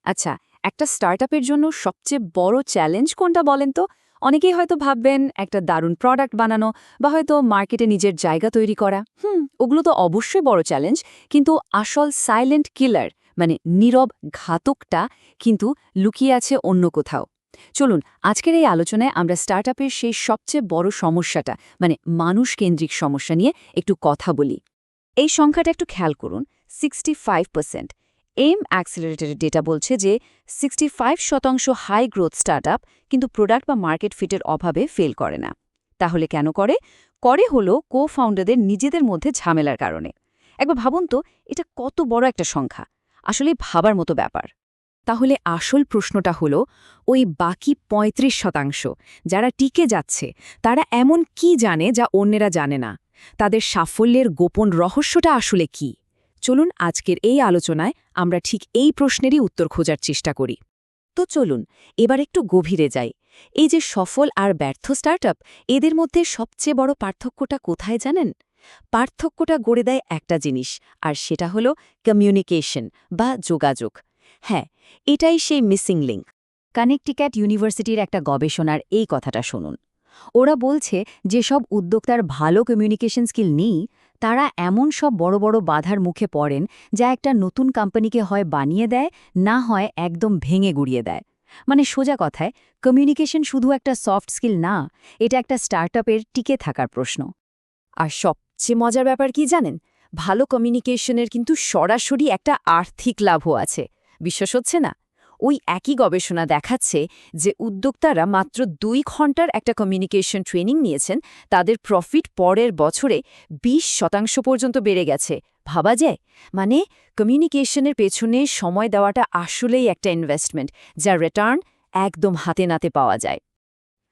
আচ্ছা, একটা স্টার্টআপের জন্য সবচেয়ে বড় চ্যালেঞ্জ কোনটা বলেন তো? অনেকেই হয়তো ভাববেন একটা দারুণ প্রোডাক্ট বানানো বা হয়তো মার্কেটে নিজের জায়গা তৈরি করা। ওগুলো তো অবশ্যই বড় চ্যালেঞ্জ, কিন্তু আসল সাইলেন্ট কিলার মানে নীরব ঘাতকটা কিন্তু লুকিয়ে আছে অন্য কোথাও। চলুন আজকের এই আলোচনায় আমরা স্টার্টআপের সেই সবচেয়ে বড় সমস্যাটা মানে মানুষ কেন্দ্রিক সমস্যা নিয়ে একটু কথা বলি। এই সংখ্যাটা একটু খেয়াল করুন, 65%। এম অ্যাক্সিলারেটরের ডেটা বলছে যে 65% হাই গ্রোথ স্টার্টআপ কিন্তু প্রোডাক্ট বা মার্কেট ফিটের অভাবে ফেল করে না। তাহলে কেন করে? করে হলো কো ফাউন্ডারদের নিজেদের মধ্যে ঝামেলার কারণে। একবার ভাবুন তো, এটা কত বড় একটা সংখ্যা, আসলে ভাবার মতো ব্যাপার। তাহলে আসল প্রশ্নটা হলো, ওই বাকি 35% যারা টিকে যাচ্ছে তারা এমন কি জানে যা অন্যেরা জানে না? তাদের সাফল্যের গোপন রহস্যটা আসলে কি? চলুন আজকের এই আলোচনায় আমরা ঠিক এই প্রশ্নেরই উত্তর খোঁজার চেষ্টা করি। তো চলুন এবার একটু গভীরে যাই। এই যে সফল আর ব্যর্থ স্টার্টআপ, এদের মধ্যে সবচেয়ে বড় পার্থক্যটা কোথায় জানেন? পার্থক্যটা গড়ে দেয় একটা জিনিস, আর সেটা হলো কমিউনিকেশন বা যোগাযোগ। হ্যাঁ, এটাই সেই মিসিং লিঙ্ক। কানেকটিক্যাট ইউনিভার্সিটির একটা গবেষণার এই কথাটা শুনুন। ওরা বলছে যেসব উদ্যোক্তার ভালো কমিউনিকেশন স্কিল নেই, তারা এমন সব বড় বড় বাধার মুখে পড়েন যা একটা নতুন কোম্পানিকে হয় বানিয়ে দেয়, না হয় একদম ভেঙে গুড়িয়ে দেয়। মানে সোজা কথায়, কমিউনিকেশন শুধু একটা সফট স্কিল না, এটা একটা স্টার্টআপের টিকে থাকার প্রশ্ন। আর সবচেয়ে মজার ব্যাপার কি জানেন? ভালো কমিউনিকেশনের কিন্তু সরাসরি একটা আর্থিক লাভও আছে। বিশ্বাস হচ্ছে না? ওই একই গবেষণা দেখাচ্ছে যে উদ্যোক্তারা মাত্র 2 ঘন্টার একটা কমিউনিকেশন ট্রেনিং নিয়েছেন, তাদের প্রফিট পরের বছরে 20% পর্যন্ত বেড়ে গেছে। ভাবা যায়? মানে কমিউনিকেশনের পেছনে সময় দেওয়াটা আসলেই একটা ইনভেস্টমেন্ট, যার রিটার্ন একদম হাতে নাতে পাওয়া যায়।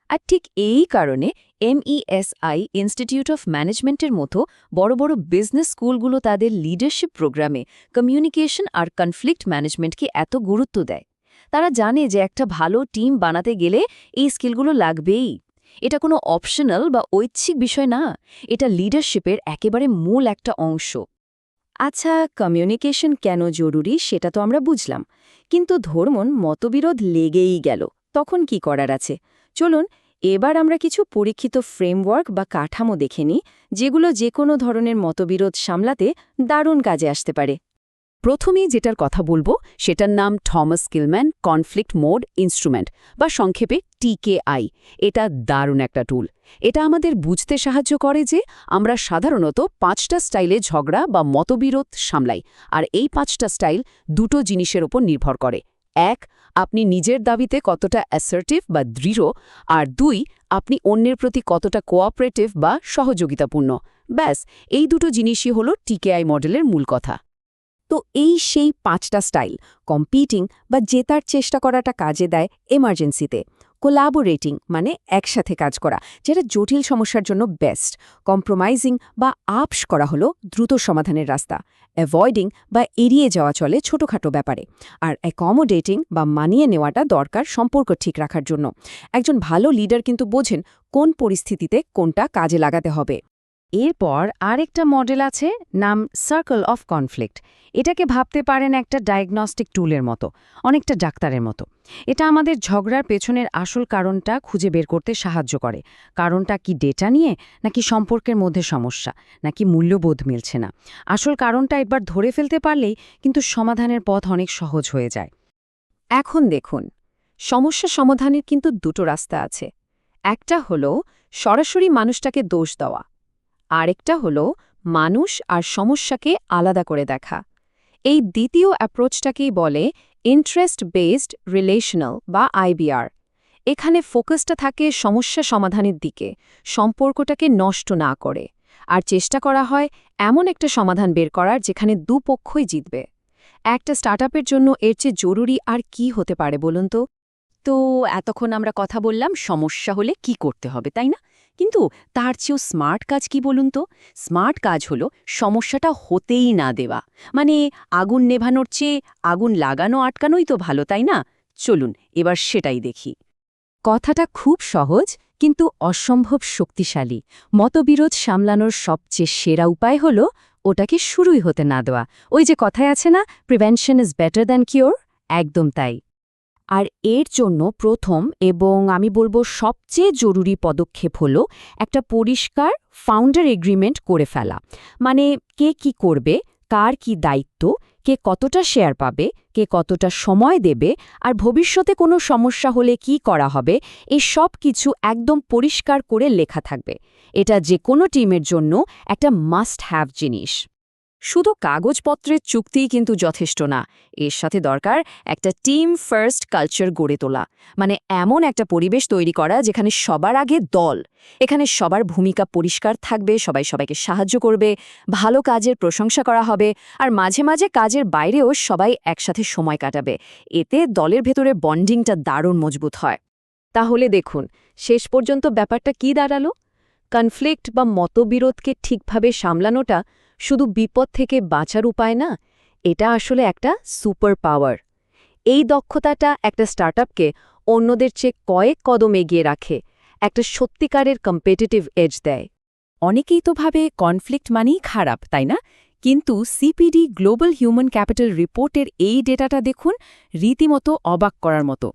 আর ঠিক এই কারণে MESI ইনস্টিটিউট অফ ম্যানেজমেন্টের মতো বড় বড় বিজনেস স্কুলগুলো তাদের লিডারশিপ প্রোগ্রামে কমিউনিকেশন আর কনফ্লিক্ট ম্যানেজমেন্টকে এত গুরুত্ব দেয়। তারা জানে যে একটা ভালো টিম বানাতে গেলে এই স্কিলগুলো লাগবেই। এটা কোনো অপশনাল বা ঐচ্ছিক বিষয় না, এটা লিডারশিপের একেবারে মূল একটা অংশ। আচ্ছা, কমিউনিকেশন কেন জরুরি সেটা তো আমরা বুঝলাম, কিন্তু ধরুন মতবিরোধ লেগেই গেল, তখন কি করার আছে? চলুন এবার আমরা কিছু পরীক্ষিত ফ্রেমওয়ার্ক বা কাঠামো দেখে নিই, যেগুলো যে কোনো ধরনের মতবিরোধ সামলাতে দারুণ কাজে আসতে পারে। প্রথমেই যেটার কথা বলবো সেটার নাম থমাস কিলম্যান কনফ্লিক্ট মোড ইনস্ট্রুমেন্ট বা সংক্ষেপে TKI। এটা দারুণ একটা টুল। এটা আমাদের বুঝতে সাহায্য করে যে আমরা সাধারণত 5টা স্টাইলে ঝগড়া বা মতবিরোধ সামলাই, আর এই 5টা স্টাইল দুটো জিনিসের ওপর নির্ভর করে। 1, আপনি নিজের দাবিতে কতটা অ্যাসার্টিভ বা দৃঢ়, আর 2, আপনি অন্যের প্রতি কতটা কোঅপারেটিভ বা সহযোগিতাপূর্ণ। ব্যাস, এই দুটো জিনিসই হলো TKI মডেলের মূল কথা। তো এই সেই 5টা স্টাইল, কম্পিটিং বা জেতার চেষ্টা করাটা কাজে দেয় এমার্জেন্সিতে, কোলাবোরেটিং মানে একসাথে কাজ করা, যেটা জটিল সমস্যার জন্য বেস্ট, কম্প্রোমাইজিং বা আপস করা হলো দ্রুত সমাধানের রাস্তা, অ্যাভয়েডিং বা এড়িয়ে যাওয়া চলে ছোটখাটো ব্যাপারে, আর অ্যাকমোডেটিং বা মানিয়ে নেওয়াটা দরকার সম্পর্ক ঠিক রাখার জন্য। একজন ভালো লিডার কিন্তু বোঝেন কোন পরিস্থিতিতে কোনটা কাজে লাগাতে হবে। এরপর আরেকটা মডেল আছে, নাম সার্কেল অফ কনফ্লিক্ট। এটাকে ভাবতে পারেন একটা ডায়াগনস্টিক টুলের মতো, অনেকটা ডাক্তারের মতো। এটা আমাদের ঝগড়ার পেছনের আসল কারণটা খুঁজে বের করতে সাহায্য করে। কারণটা কি ডেটা নিয়ে, নাকি সম্পর্কের মধ্যে সমস্যা, নাকি মূল্যবোধ মিলছে না? আসল কারণটা একবার ধরে ফেলতে পারলেই কিন্তু সমাধানের পথ অনেক সহজ হয়ে যায়। এখন দেখুন, সমস্যা সমাধানের কিন্তু দুটো রাস্তা আছে। একটা হলো সরাসরি মানুষটাকে দোষ দেওয়া, আরেকটা হলো মানুষ আর সমস্যাকে আলাদা করে দেখা। এই দ্বিতীয় অ্যাপ্রোচটাকেই বলে ইন্টারেস্ট বেসড রিলেশনাল বা IBR। এখানে ফোকাসটা থাকে সমস্যা সমাধানের দিকে, সম্পর্কটাকে নষ্ট না করে, আর চেষ্টা করা হয় এমন একটা সমাধান বের করার যেখানে দুপক্ষই জিতবে। একটা স্টার্টআপের জন্য এর চেয়ে জরুরি আর কি হতে পারে বলুন তো? তো এতক্ষণ আমরা কথা বললাম সমস্যা হলে কি করতে হবে, তাই না? কিন্তু তার চেয়েও স্মার্ট কাজ কি বলুন তো? স্মার্ট কাজ হলো সমস্যাটা হতেই না দেওয়া। মানে আগুন নেভানোর চেয়ে আগুন লাগানো আটকানোই তো ভালো, তাই না? চলুন এবার সেটাই দেখি। কথাটা খুব সহজ, কিন্তু অসম্ভব শক্তিশালী। মতবিরোধ সামলানোর সবচেয়ে সেরা উপায় হলো ওটাকে শুরুই হতে না দেওয়া। ওই যে কথায় আছে না, prevention is better than cure. একদম তাই। আর এর জন্য প্রথম এবং আমি বলবো সবচেয়ে জরুরি পদক্ষেপ হলো একটা পরিষ্কার ফাউন্ডার এগ্রিমেন্ট করে ফেলা। মানে কে কি করবে, কার কি দায়িত্ব, কে কতটা শেয়ার পাবে, কে কতটা সময় দেবে, আর ভবিষ্যতে কোনো সমস্যা হলে কি করা হবে, এই সব কিছু একদম পরিষ্কার করে লেখা থাকবে। এটা যে কোনো টিমের জন্য একটা মাস্ট হ্যাভ জিনিস। শুধু কাগজপত্রের চুক্তিই কিন্তু যথেষ্ট না, এর সাথে দরকার একটা টিম ফার্স্ট কালচার গড়ে তোলা। মানে এমন একটা পরিবেশ তৈরি করা যেখানে সবার আগে দল, এখানে সবার ভূমিকা পরিষ্কার থাকবে, সবাই সবাইকে সাহায্য করবে, ভালো কাজের প্রশংসা করা হবে, আর মাঝে মাঝে কাজের বাইরেও সবাই একসাথে সময় কাটাবে। এতে দলের ভেতরে বন্ডিংটা দারুণ মজবুত হয়। তাহলে দেখুন, শেষ পর্যন্ত ব্যাপারটা কি দাঁড়ালো? কনফ্লিক্ট বা মতবিরোধকে ঠিকভাবে সামলানোটা শুধু বিপদ থেকে বাঁচার উপায় না, এটা আসলে একটা সুপার পাওয়ার। এই দক্ষতাটা একটা স্টার্টআপকে অন্যদের চেয়ে কয়েক কদম এগিয়ে রাখে, একটা সত্যিকারের কম্পিটিটিভ এজ দেয়। অনেকেই তো ভাবে কনফ্লিক্ট মানেই খারাপ, তাই না? কিন্তু সিপিডি গ্লোবাল হিউম্যান ক্যাপিটাল রিপোর্টের এই ডেটাটা দেখুন, রীতিমতো অবাক করার মতো।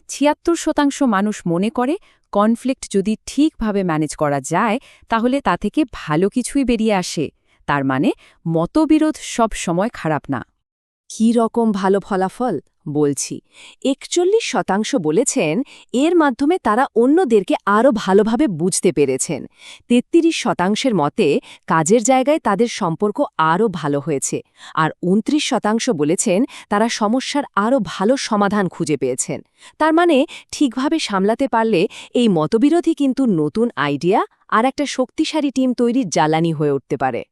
৭৬% মানুষ মনে করে কনফ্লিক্ট যদি ঠিকভাবে ম্যানেজ করা যায় তাহলে তা থেকে ভালো কিছুই বেরিয়ে আসে। তার মানে মতবিরোধ সব সময় খারাপ না। কী রকম ভালো ফলাফল বলছি। ৪১% বলেছেন এর মাধ্যমে তারা অন্যদেরকে আরও ভালোভাবে বুঝতে পেরেছেন। ৩৩% মতে কাজের জায়গায় তাদের সম্পর্ক আরও ভালো হয়েছে। আর ২৯% বলেছেন তারা সমস্যার আরও ভালো সমাধান খুঁজে পেয়েছেন। তার মানে ঠিকভাবে সামলাতে পারলে এই মতবিরোধই কিন্তু নতুন আইডিয়া আর একটা শক্তিশালী টিম তৈরির জ্বালানি হয়ে উঠতে পারে।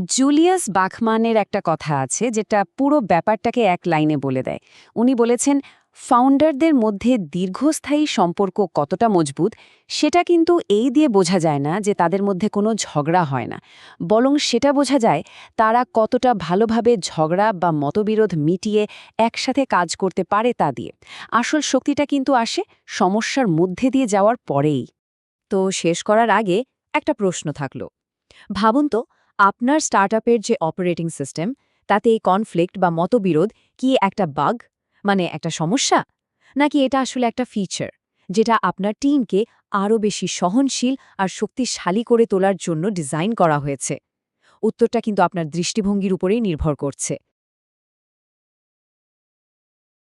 জুলিয়াস বাখমানের একটা কথা আছে যেটা পুরো ব্যাপারটাকে এক লাইনে বলে দেয়। উনি বলেছেন, ফাউন্ডারদের মধ্যে দীর্ঘস্থায়ী সম্পর্ক কতটা মজবুত সেটা কিন্তু এই দিয়ে বোঝা যায় না যে তাদের মধ্যে কোনো ঝগড়া হয় না, বরং সেটা বোঝা যায় তারা কতটা ভালোভাবে ঝগড়া বা মতবিরোধ মিটিয়ে একসাথে কাজ করতে পারে তা দিয়ে। আসল শক্তিটা কিন্তু আসে সমস্যার মধ্যে দিয়ে যাওয়ার পরেই। তো শেষ করার আগে একটা প্রশ্ন থাকলো। ভাবুন তো, আপনার স্টার্টআপের যে অপারেটিং সিস্টেম, তাতে এই কনফ্লিক্ট বা মতবিরোধ কি একটা বাগ, মানে একটা সমস্যা, নাকি এটা আসলে একটা ফিচার যেটা আপনার টিমকে আরও বেশি সহনশীল আর শক্তিশালী করে তোলার জন্য ডিজাইন করা হয়েছে? উত্তরটা কিন্তু আপনার দৃষ্টিভঙ্গির উপরেই নির্ভর করছে।